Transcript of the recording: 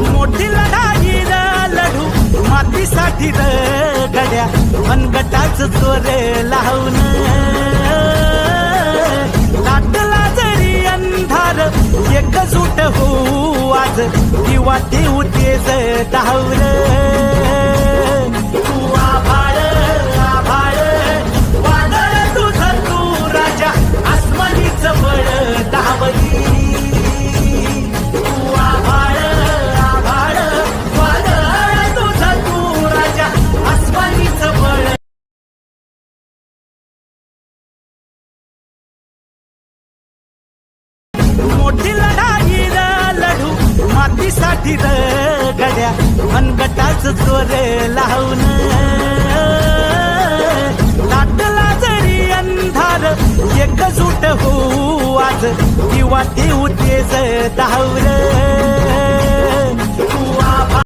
मोठी लढाई लढू मातीसाठी गड्या मनगटाच चोर लावून लाटला जरी अंधार एकजूट होऊ आज दिवा देऊ तेज धावल तू आभाळ आभाळ वादळ तुझं तू राजा आसमानीच बळ धावली तू आभाळ आभाळ वादळ तुझं तू राजा आसमानीच बळ मोठी लढाई लढू मातीसाठी गड्या मनगटाच चोर लावून लाटला जरी अंधार एकजूट होऊ आज दिवा देऊ तेज धावल